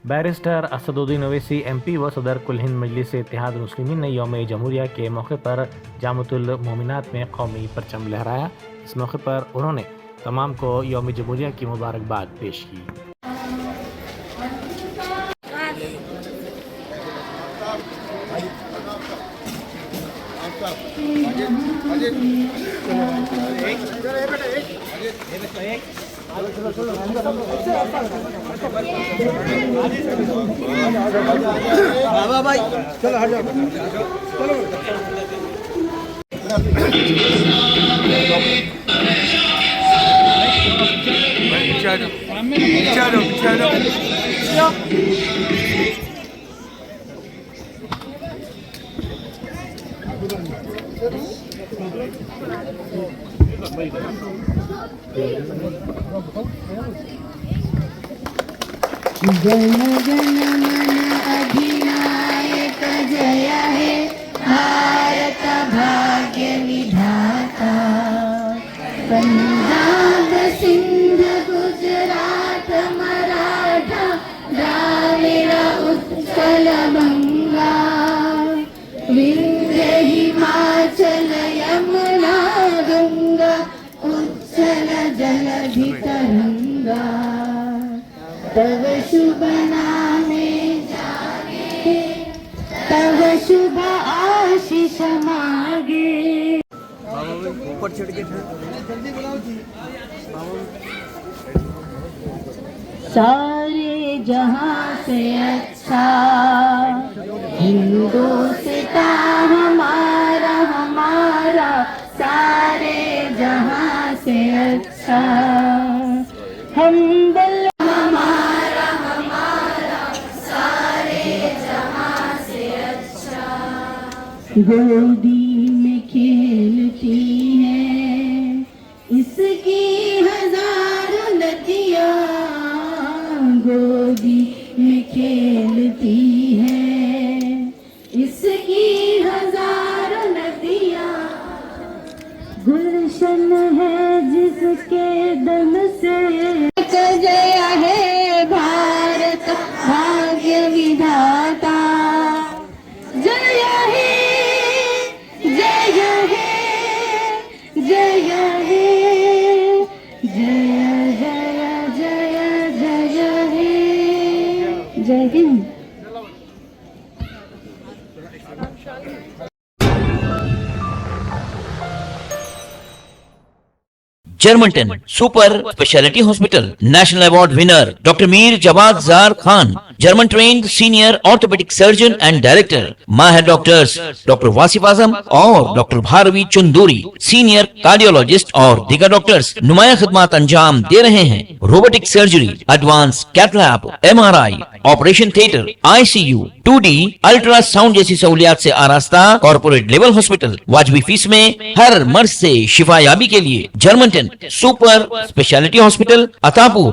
Barrister Asaduddin Owaisi MP व सदर कुल हिंद मजलिस इत्तेहाद मुस्लिमीन ने यौम जमहूरिया के मौके पर जामतुल मोमिनात में कौमी परचम लहराया। इस मौके पर उन्होंने तमाम को यौम जमहूरिया की मुबारकबाद पेश की। बाबा भाई चलो हट जाओ, चलो जन गण मन अधिनायक जय हे भारत भाग्य विधाता। पंजाब सिंध गुजरात मराठा द्राविड़ उत्कल बंगा विंध्य हिमाचल यमुना गंगा उच्चल जलधि तरंगा। तव शुभ नामे जागे तव शुभ आशीष मागे। ऊपर चढ़ के जल्दी बुलाओ जी। सारे जहां से अच्छा हिंदुस्ता हमारा हमारा सारे जहां से अच्छा। हम बल हमारा हमारा सारे जहां से अच्छा। गोदी में खेलती है इसकी हजारों नदियाँ। गोदी में खेलती है इसकी हजारों नदियाँ। गुलशन है जिसके दम से जय है भारत भाग्य विधाता। जय है जय है जय है जय जय जय जय है। जय हिंद। Germanten super speciality hospital national award winner doctor Mir Jawad Zar Khan, German trained senior orthopaedic surgeon and director. माहिर डॉक्टर्स डॉक्टर वासिफ आजम और doctor Bharvi Chanduri, senior cardiologist और दीगर डॉक्टर्स नुमाया खिदमत अंजाम दे रहे हैं। Robotic surgery, advance cath lab, MRI, operation theatre, ICU, 2D ultrasound जैसी सहूलियात से आरास्ता कॉर्पोरेट लेवल हॉस्पिटल। वाजबी फीस में हर मर्ज से शिफायाबी के लिए Germanton super speciality hospital, Attapur,